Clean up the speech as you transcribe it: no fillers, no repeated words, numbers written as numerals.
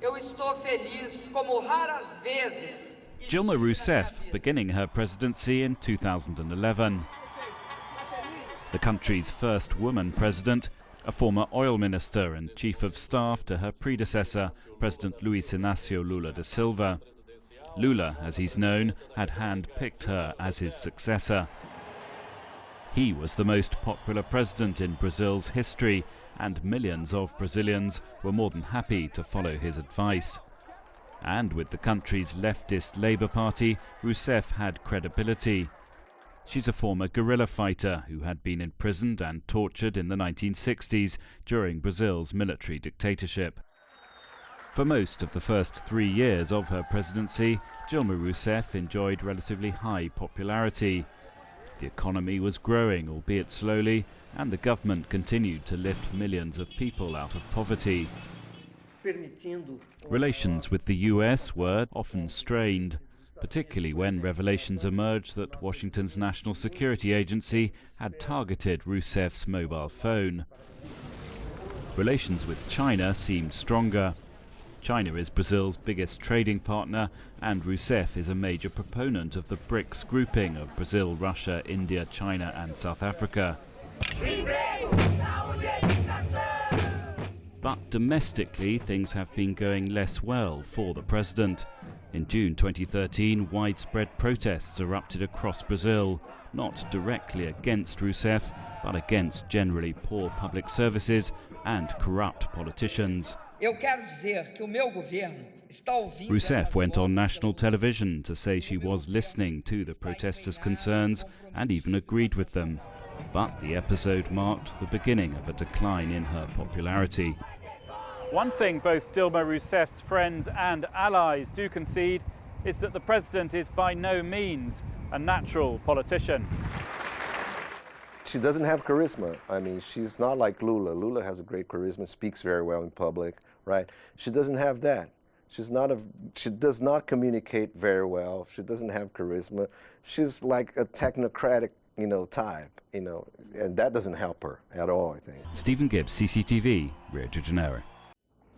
Eu estou feliz como raras vezes. Dilma Rousseff beginning her presidency in 2011. The country's first woman president, a former oil minister and chief of staff to her predecessor, President Luiz Inácio Lula da Silva. Lula, as he's known, had hand-picked her as his successor. He was the most popular president in Brazil's history, and millions of Brazilians were more than happy to follow his advice. And with the country's leftist Labour Party, Rousseff had credibility. She's a former guerrilla fighter who had been imprisoned and tortured in the 1960s during Brazil's military dictatorship. For most of the first 3 years of her presidency, Dilma Rousseff enjoyed relatively high popularity. The economy was growing, albeit slowly, and the government continued to lift millions of people out of poverty. Relations with the US were often strained, particularly when revelations emerged that Washington's National Security Agency had targeted Rousseff's mobile phone. Relations with China seemed stronger. China is Brazil's biggest trading partner, and Rousseff is a major proponent of the BRICS grouping of Brazil, Russia, India, China and South Africa. But domestically, things have been going less well for the president. In June 2013, widespread protests erupted across Brazil, not directly against Rousseff, but against generally poor public services and corrupt politicians. Rousseff went on national television to say she was listening to the protesters' concerns and even agreed with them. But the episode marked the beginning of a decline in her popularity. One thing both Dilma Rousseff's friends and allies do concede is that the president is by no means a natural politician. She doesn't have charisma. I mean, she's not like Lula. Lula has a great charisma, speaks very well in public, right? She doesn't have that. She does not communicate very well. She doesn't have charisma. She's like a technocratic, type, and that doesn't help her at all, I think. Stephen Gibbs, CCTV, Rio de Janeiro.